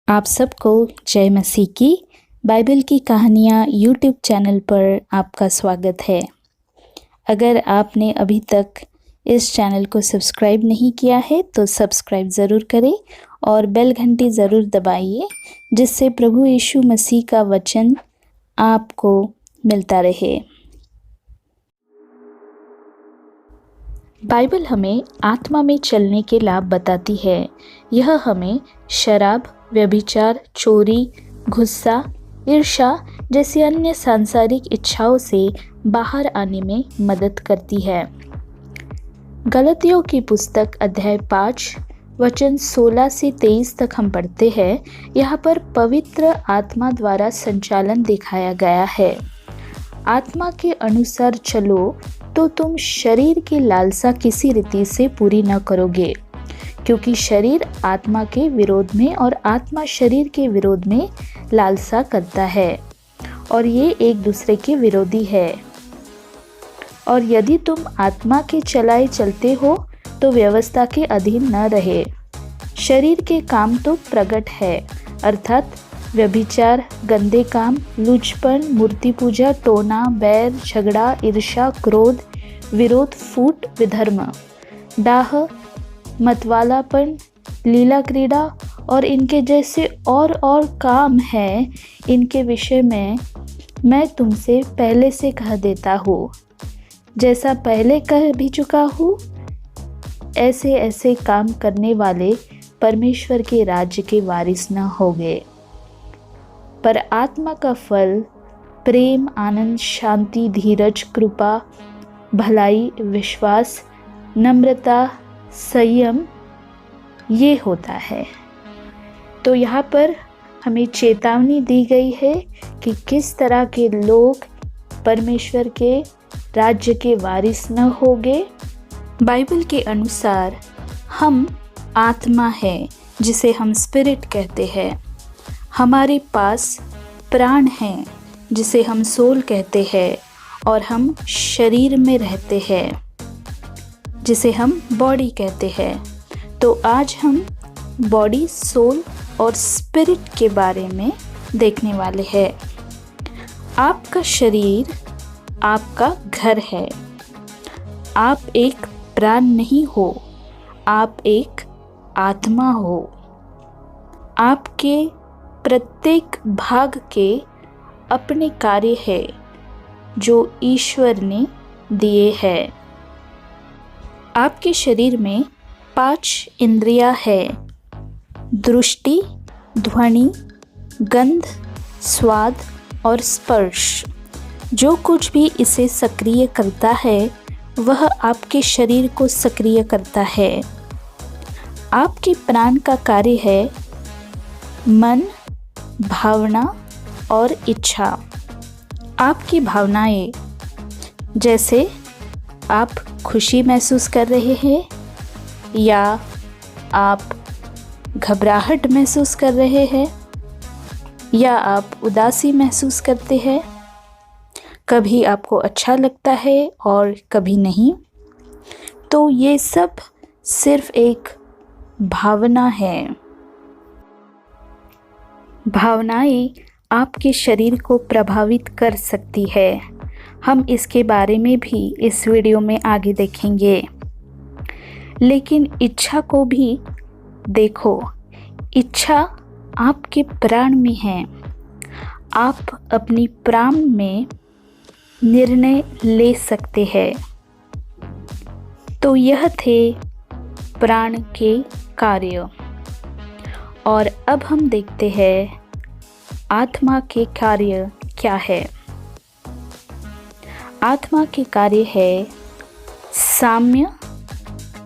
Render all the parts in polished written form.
आप सबको जय मसीह की बाइबल की कहानियाँ यूट्यूब चैनल पर आपका स्वागत है। अगर आपने अभी तक इस चैनल को सब्सक्राइब नहीं किया है तो सब्सक्राइब ज़रूर करें और बेल घंटी ज़रूर दबाइए, जिससे प्रभु यीशु मसीह का वचन आपको मिलता रहे। बाइबल हमें आत्मा में चलने के लाभ बताती है। यह हमें शराब, व्यभिचार, चोरी, गुस्सा, ईर्ष्या जैसी अन्य सांसारिक इच्छाओं से बाहर आने में मदद करती है। गलतियों की पुस्तक अध्याय 5 वचन 16 से 23 तक हम पढ़ते हैं। यहाँ पर पवित्र आत्मा द्वारा संचालन दिखाया गया है। आत्मा के अनुसार चलो तो तुम शरीर की लालसा किसी रीति से पूरी न करोगे, क्योंकि शरीर आत्मा के विरोध में और आत्मा शरीर के विरोध में लालसा करता है और ये एक दूसरे के विरोधी है। और यदि तुम आत्मा के चलाए चलते हो तो व्यवस्था के अधीन न रहे। शरीर के काम तो प्रकट है, अर्थात व्यभिचार, गंदे काम, लुचपन, मूर्ति पूजा, टोना, बैर, झगड़ा, ईर्ष्या, क्रोध, विरोध, फूट, विधर्म, डाह, मतवालापन, लीला क्रीड़ा और इनके जैसे और काम हैं। इनके विषय में मैं तुमसे पहले से कह देता हूँ, जैसा पहले कह भी चुका हूँ, ऐसे ऐसे काम करने वाले परमेश्वर के राज्य के वारिस न होंगे। पर आत्मा का फल प्रेम, आनंद, शांति, धीरज, कृपा, भलाई, विश्वास, नम्रता, संयम ये होता है। तो यहाँ पर हमें चेतावनी दी गई है कि किस तरह के लोग परमेश्वर के राज्य के वारिस न होंगे। बाइबल के अनुसार हम आत्मा है, जिसे हम स्पिरिट कहते हैं। हमारे पास प्राण हैं, जिसे हम सोल कहते हैं, और हम शरीर में रहते हैं, जिसे हम बॉडी कहते हैं। तो आज हम बॉडी, सोल और स्पिरिट के बारे में देखने वाले हैं। आपका शरीर आपका घर है। आप एक प्राण नहीं हो, आप एक आत्मा हो। आपके प्रत्येक भाग के अपने कार्य है जो ईश्वर ने दिए हैं। आपके शरीर में 5 इंद्रियां हैं: दृष्टि, ध्वनि, गंध, स्वाद और स्पर्श। जो कुछ भी इसे सक्रिय करता है वह आपके शरीर को सक्रिय करता है। आपके प्राण का कार्य है मन, भावना और इच्छा। आपकी भावनाएं, जैसे आप खुशी महसूस कर रहे हैं या आप घबराहट महसूस कर रहे हैं या आप उदासी महसूस करते हैं। कभी आपको अच्छा लगता है और कभी नहीं। तो ये सब सिर्फ एक भावना है। भावनाएं आपके शरीर को प्रभावित कर सकती है। हम इसके बारे में भी इस वीडियो में आगे देखेंगे। लेकिन इच्छा को भी देखो। इच्छा आपके प्राण में है। आप अपनी प्राण में निर्णय ले सकते हैं। तो यह थे प्राण के कार्य। और अब हम देखते हैं आत्मा के कार्य क्या है। आत्मा के कार्य है साम्य,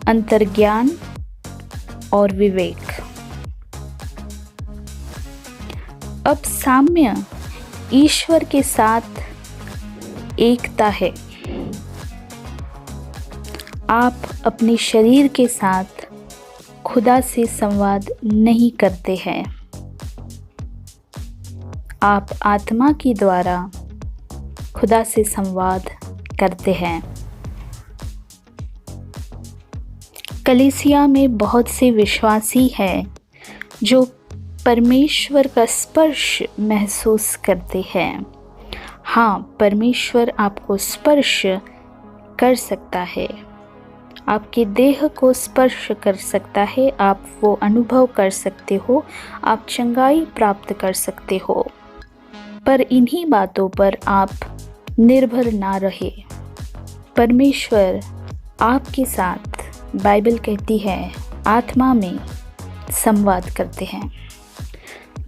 अंतर्ज्ञान और विवेक। अब साम्य ईश्वर के साथ एकता है। आप अपने शरीर के साथ खुदा से संवाद नहीं करते हैं। आप आत्मा के द्वारा खुदा से संवाद करते हैं। कलीसिया में बहुत से विश्वासी हैं जो परमेश्वर का स्पर्श महसूस करते हैं। हाँ, परमेश्वर आपको स्पर्श कर सकता है, आपके देह को स्पर्श कर सकता है, आप वो अनुभव कर सकते हो, आप चंगाई प्राप्त कर सकते हो। पर इन्हीं बातों पर आप निर्भर ना रहे। परमेश्वर आपके साथ, बाइबल कहती है, आत्मा में संवाद करते हैं।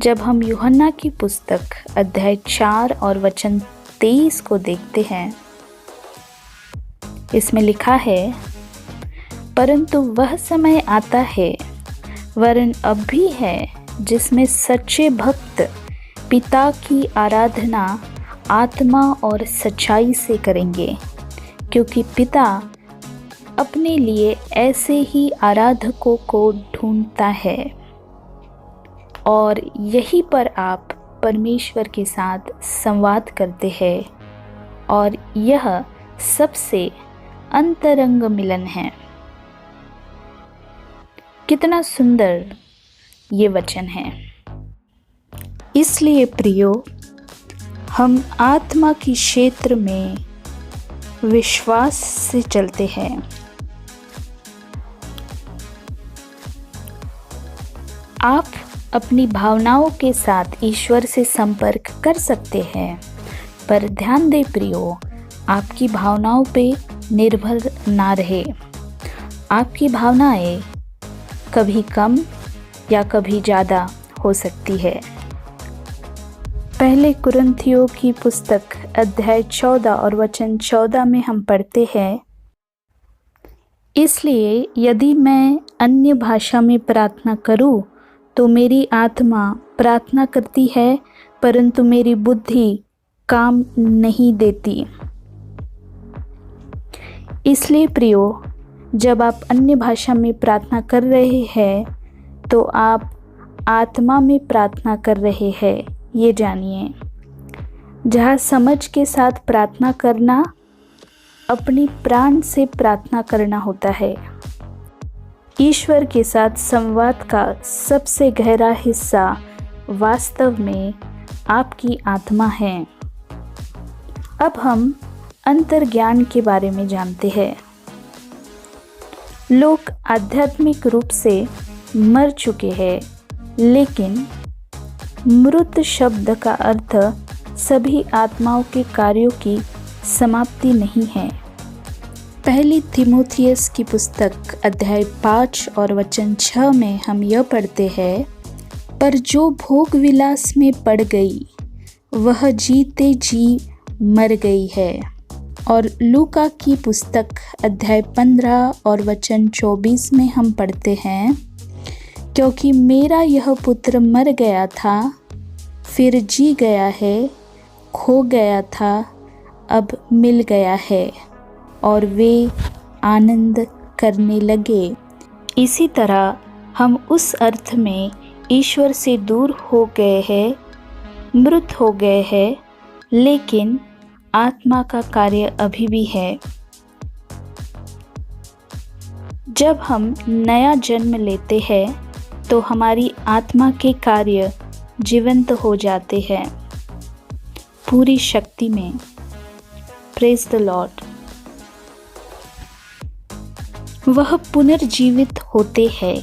जब हम यूहन्ना की पुस्तक अध्याय 4 और वचन 23 को देखते हैं, इसमें लिखा है, परंतु वह समय आता है, वरन अब भी है, जिसमें सच्चे भक्त पिता की आराधना आत्मा और सच्चाई से करेंगे, क्योंकि पिता अपने लिए ऐसे ही आराधकों को ढूंढता है। और यहीं पर आप परमेश्वर के साथ संवाद करते हैं, और यह सबसे अंतरंग मिलन है। कितना सुंदर ये वचन है। इसलिए प्रियो, हम आत्मा की क्षेत्र में विश्वास से चलते हैं। आप अपनी भावनाओं के साथ ईश्वर से संपर्क कर सकते हैं, पर ध्यान दें प्रियो, आपकी भावनाओं पे निर्भर ना रहे। आपकी भावनाएं कभी कम या कभी ज़्यादा हो सकती है। पहले कुरिन्थियों की पुस्तक अध्याय 14 और वचन 14 में हम पढ़ते हैं, इसलिए यदि मैं अन्य भाषा में प्रार्थना करूं, तो मेरी आत्मा प्रार्थना करती है, परंतु मेरी बुद्धि काम नहीं देती। इसलिए प्रियो, जब आप अन्य भाषा में प्रार्थना कर रहे हैं, तो आप आत्मा में प्रार्थना कर रहे हैं, ये जानिए। जहाँ समझ के साथ प्रार्थना करना अपनी प्राण से प्रार्थना करना होता है। ईश्वर के साथ संवाद का सबसे गहरा हिस्सा वास्तव में आपकी आत्मा है। अब हम अंतर्ज्ञान के बारे में जानते हैं। लोग आध्यात्मिक रूप से मर चुके हैं, लेकिन मृत शब्द का अर्थ सभी आत्माओं के कार्यों की समाप्ति नहीं है। पहली तीमुथियुस की पुस्तक अध्याय 5 और वचन 6 में हम यह पढ़ते हैं, पर जो भोग विलास में पड़ गई, वह जीते जी मर गई है। और लूका की पुस्तक अध्याय 15 और वचन 24 में हम पढ़ते हैं, क्योंकि मेरा यह पुत्र मर गया था, फिर जी गया है, खो गया था, अब मिल गया है, और वे आनंद करने लगे। इसी तरह हम उस अर्थ में ईश्वर से दूर हो गए हैं, मृत हो गए हैं, लेकिन आत्मा का कार्य अभी भी है। जब हम नया जन्म लेते हैं, तो हमारी आत्मा के कार्य जीवंत हो जाते हैं पूरी शक्ति में। Praise the Lord. वह पुनर्जीवित होते हैं।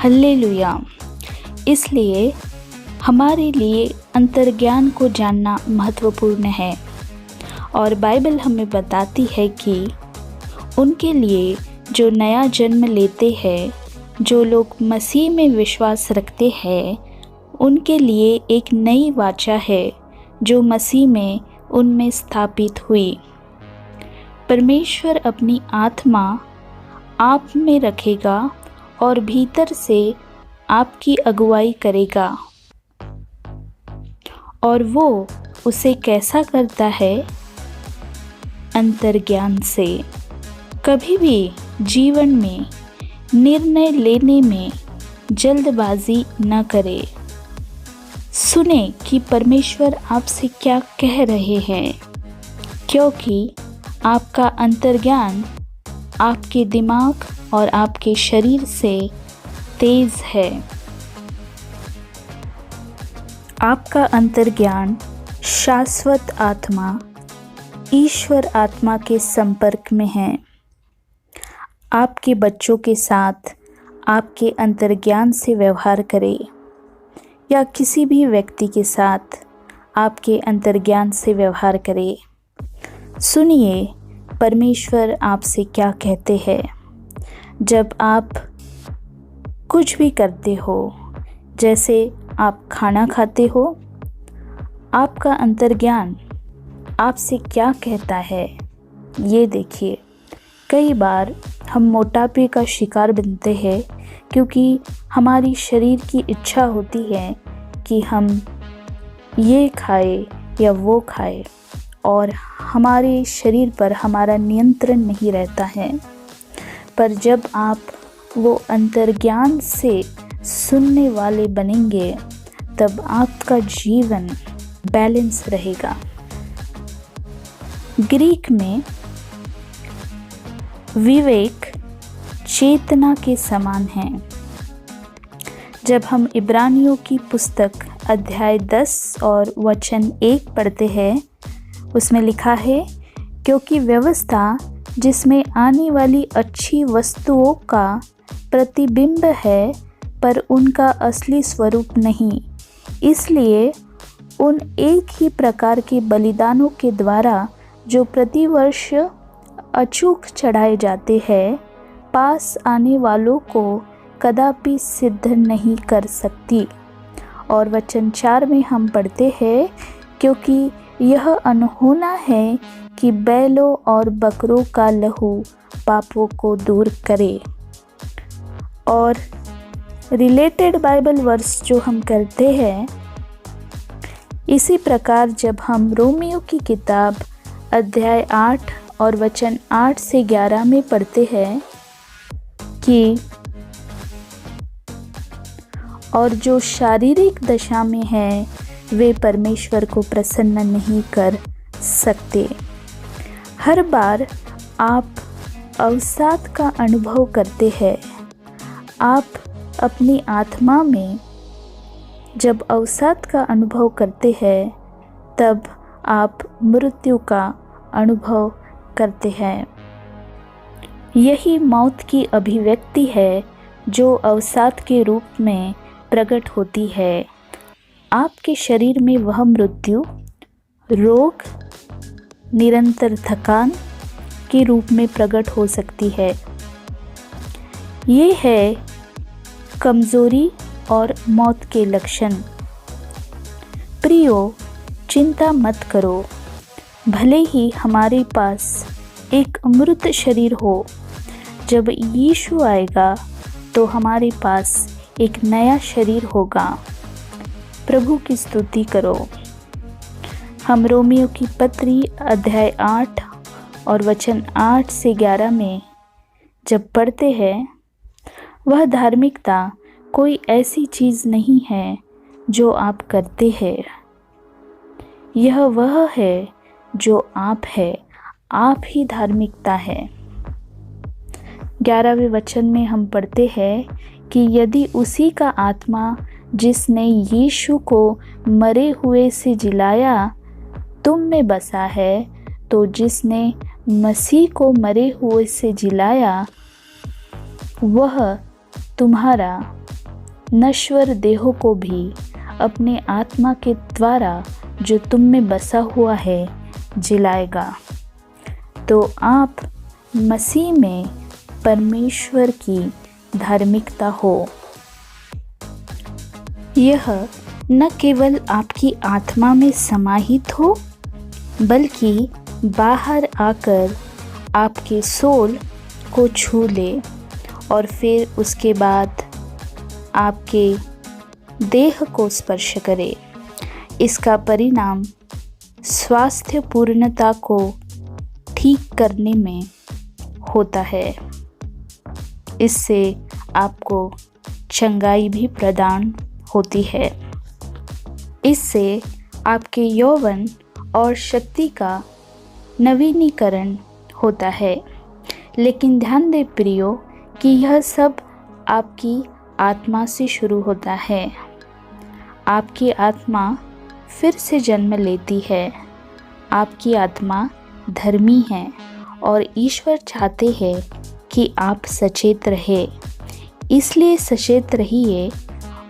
हल्लेलुया। इसलिए हमारे लिए अंतर्ज्ञान को जानना महत्वपूर्ण है, और बाइबल हमें बताती है कि उनके लिए जो नया जन्म लेते हैं, जो लोग मसीह में विश्वास रखते हैं, उनके लिए एक नई वाचा है जो मसीह में उनमें स्थापित हुई। परमेश्वर अपनी आत्मा आप में रखेगा और भीतर से आपकी अगुवाई करेगा। और वो उसे कैसा करता है? अंतर्ज्ञान से। कभी भी जीवन में निर्णय लेने में जल्दबाजी न करें। सुने कि परमेश्वर आपसे क्या कह रहे हैं, क्योंकि आपका अंतर्ज्ञान आपके दिमाग और आपके शरीर से तेज है। आपका अंतर्ज्ञान शाश्वत आत्मा ईश्वर आत्मा के संपर्क में है। आपके बच्चों के साथ आपके अंतर्ज्ञान से व्यवहार करें या किसी भी व्यक्ति के साथ आपके अंतर्ज्ञान से व्यवहार करें। सुनिए परमेश्वर आपसे क्या कहते हैं। जब आप कुछ भी करते हो, जैसे आप खाना खाते हो, आपका अंतर्ज्ञान आपसे क्या कहता है ये देखिए। कई बार हम मोटापे का शिकार बनते हैं क्योंकि हमारी शरीर की इच्छा होती है कि हम ये खाएं या वो खाएं और हमारे शरीर पर हमारा नियंत्रण नहीं रहता है। पर जब आप वो अंतर्ज्ञान से सुनने वाले बनेंगे तब आपका जीवन बैलेंस रहेगा। ग्रीक में विवेक चेतना के समान है। जब हम इब्रानियों की पुस्तक अध्याय 10 और वचन 1 पढ़ते हैं, उसमें लिखा है, क्योंकि व्यवस्था जिसमें आने वाली अच्छी वस्तुओं का प्रतिबिंब है पर उनका असली स्वरूप नहीं, इसलिए उन एक ही प्रकार के बलिदानों के द्वारा जो प्रतिवर्ष अचूक चढ़ाए जाते हैं, पास आने वालों को कदापि सिद्ध नहीं कर सकती। और वचन 4 में हम पढ़ते हैं, क्योंकि यह अनहोना है कि बैलों और बकरों का लहू पापों को दूर करे। और रिलेटेड बाइबल वर्स जो हम करते हैं, इसी प्रकार जब हम रोमियो की किताब अध्याय 8 और वचन 8 से 11 में पढ़ते हैं कि और जो शारीरिक दशा में है वे परमेश्वर को प्रसन्न नहीं कर सकते। हर बार आप अवसाद का अनुभव करते हैं। आप अपनी आत्मा में जब अवसाद का अनुभव करते हैं तब आप मृत्यु का अनुभव करते हैं। यही मौत की अभिव्यक्ति है जो अवसाद के रूप में प्रकट होती है। आपके शरीर में वह मृत्यु, रोग, निरंतर थकान के रूप में प्रकट हो सकती है। ये है कमज़ोरी और मौत के लक्षण। प्रियो, चिंता मत करो। भले ही हमारे पास एक अमृत शरीर हो, जब यीशु आएगा तो हमारे पास एक नया शरीर होगा। प्रभु की स्तुति करो। हम रोमियो की पत्री अध्याय 8 और वचन 8 से 11 में जब पढ़ते हैं, वह धार्मिकता कोई ऐसी चीज़ नहीं है जो आप करते हैं, यह वह है जो आप है। आप ही धार्मिकता है। 11वें वचन में हम पढ़ते हैं कि यदि उसी का आत्मा जिसने यीशु को मरे हुए से जिलाया तुम में बसा है, तो जिसने मसीह को मरे हुए से जिलाया वह तुम्हारा नश्वर देहों को भी अपने आत्मा के द्वारा जो तुम में बसा हुआ है जिलाएगा। तो आप मसीह में परमेश्वर की धार्मिकता हो। यह न केवल आपकी आत्मा में समाहित हो, बल्कि बाहर आकर आपके सोल को छू ले और फिर उसके बाद आपके देह को स्पर्श करे। इसका परिणाम स्वास्थ्य पूर्णता को ठीक करने में होता है। इससे आपको चंगाई भी प्रदान होती है। इससे आपके यौवन और शक्ति का नवीनीकरण होता है। लेकिन ध्यान दें प्रियो कि यह सब आपकी आत्मा से शुरू होता है। आपकी आत्मा फिर से जन्म लेती है। आपकी आत्मा धर्मी है और ईश्वर चाहते हैं कि आप सचेत रहे। इसलिए सचेत रहिए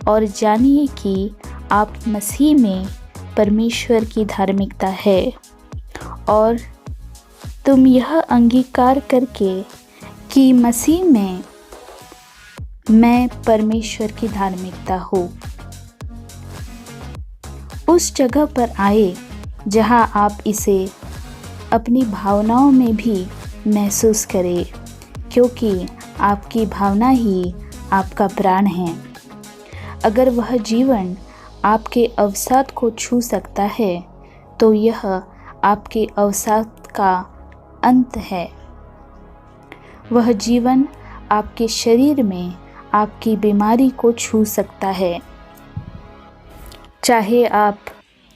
और जानिए कि आप मसीह में परमेश्वर की धार्मिकता है और तुम यह अंगीकार करके कि मसीह में मैं परमेश्वर की धार्मिकता हूँ, उस जगह पर आए जहाँ आप इसे अपनी भावनाओं में भी महसूस करें, क्योंकि आपकी भावना ही आपका प्राण है। अगर वह जीवन आपके अवसाद को छू सकता है तो यह आपके अवसाद का अंत है। वह जीवन आपके शरीर में आपकी बीमारी को छू सकता है। चाहे आप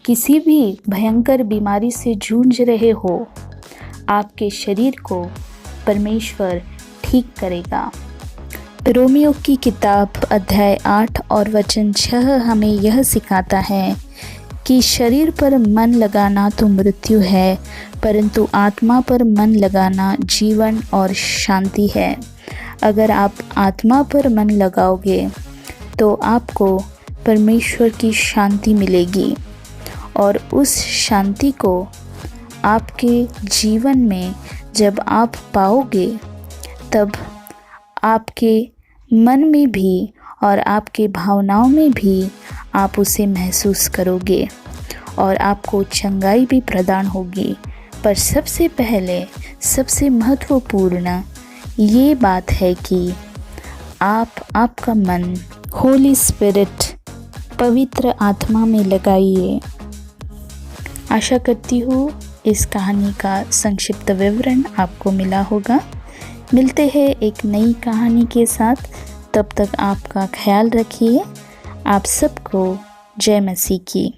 किसी भी भयंकर बीमारी से जूझ रहे हो, आपके शरीर को परमेश्वर ठीक करेगा। रोमियो की किताब अध्याय 8 और वचन 6 हमें यह सिखाता है कि शरीर पर मन लगाना तो मृत्यु है, परंतु आत्मा पर मन लगाना जीवन और शांति है। अगर आप आत्मा पर मन लगाओगे तो आपको परमेश्वर की शांति मिलेगी और उस शांति को आपके जीवन में जब आप पाओगे तब आपके मन में भी और आपके भावनाओं में भी आप उसे महसूस करोगे और आपको चंगाई भी प्रदान होगी। पर सबसे पहले सबसे महत्वपूर्ण ये बात है कि आपका मन होली स्पिरिट पवित्र आत्मा में लगाइए। आशा करती हूँ इस कहानी का संक्षिप्त विवरण आपको मिला होगा। मिलते हैं एक नई कहानी के साथ, तब तक आपका ख्याल रखिए। आप सबको जय मसीह की।